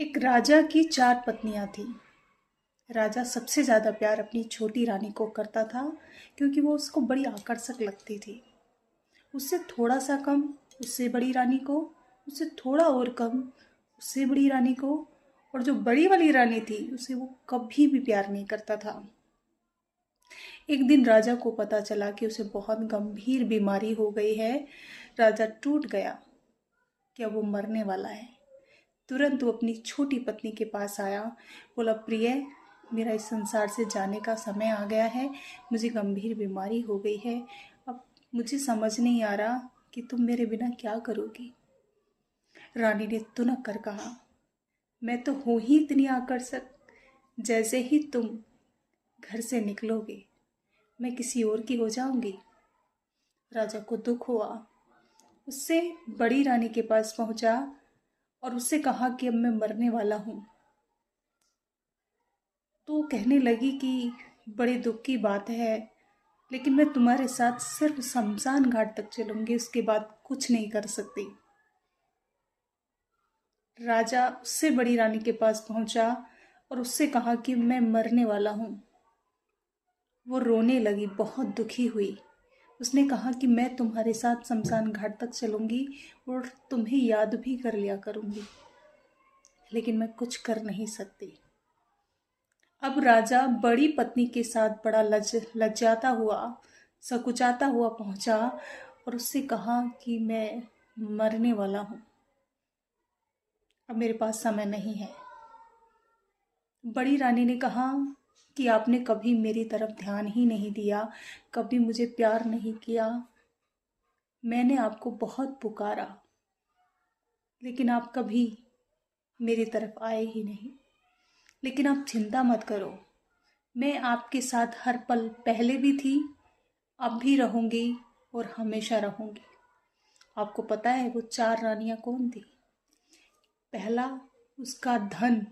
एक राजा की 4 पत्नियां थीं। राजा सबसे ज़्यादा प्यार अपनी छोटी रानी को करता था क्योंकि वो उसको बड़ी आकर्षक लगती थी। उससे थोड़ा सा कम उससे बड़ी रानी को, उससे थोड़ा और कम उससे बड़ी रानी को, और जो बड़ी वाली रानी थी उसे वो कभी भी प्यार नहीं करता था। एक दिन राजा को पता चला कि उसे बहुत गंभीर बीमारी हो गई है। राजा टूट गया कि अब वो मरने वाला है। तुरंत वो अपनी छोटी पत्नी के पास आया। बोला, प्रिय, मेरा इस संसार से जाने का समय आ गया है। मुझे गंभीर बीमारी हो गई है। अब मुझे समझ नहीं आ रहा कि तुम मेरे बिना क्या करोगी। रानी ने तुनक कर कहा, मैं तो हूँ ही इतनी आकर्षक। जैसे ही तुम घर से निकलोगे मैं किसी और की हो जाऊंगी। राजा को दुख हुआ। उससे बड़ी रानी के पास पहुंचा और उससे कहा कि अब मैं मरने वाला हूँ। तो कहने लगी कि बड़े दुख की बात है, लेकिन मैं तुम्हारे साथ सिर्फ शमशान घाट तक चलूंगी, उसके बाद कुछ नहीं कर सकती। राजा उससे बड़ी रानी के पास पहुंचा और उससे कहा कि मैं मरने वाला हूँ। वो रोने लगी, बहुत दुखी हुई। उसने कहा कि मैं तुम्हारे साथ शमशान घाट तक चलूंगी और तुम्हें याद भी कर लिया करूंगी, लेकिन मैं कुछ कर नहीं सकती। अब राजा बड़ी पत्नी के साथ बड़ा लज्जाता हुआ, सकुचाता हुआ पहुंचा और उससे कहा कि मैं मरने वाला हूँ, अब मेरे पास समय नहीं है। बड़ी रानी ने कहा कि आपने कभी मेरी तरफ ध्यान ही नहीं दिया, कभी मुझे प्यार नहीं किया। मैंने आपको बहुत पुकारा, लेकिन आप कभी मेरी तरफ आए ही नहीं। लेकिन आप चिंता मत करो, मैं आपके साथ हर पल पहले भी थी, अब भी रहूंगी और हमेशा रहूंगी। आपको पता है वो 4 रानियां कौन थी? पहला, उसका धन,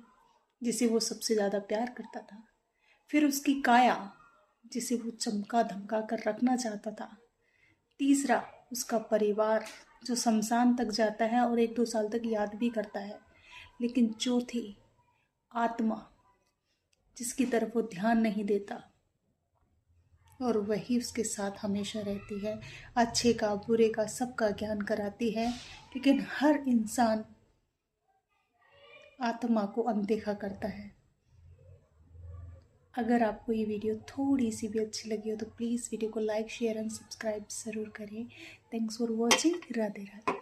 जिसे वो सबसे ज़्यादा प्यार करता था। फिर उसकी काया, जिसे वो चमका धमका कर रखना चाहता था। तीसरा, उसका परिवार, जो शमशान तक जाता है और 1-2 साल तक याद भी करता है। लेकिन चौथी, आत्मा, जिसकी तरफ वो ध्यान नहीं देता और वही उसके साथ हमेशा रहती है। अच्छे का, बुरे का, सबका ज्ञान कराती है, लेकिन हर इंसान आत्मा को अनदेखा करता है। अगर आपको ये वीडियो थोड़ी सी भी अच्छी लगी हो तो प्लीज़ वीडियो को लाइक, शेयर एंड सब्सक्राइब ज़रूर करें। Thanks for watching. Radhe Radhe.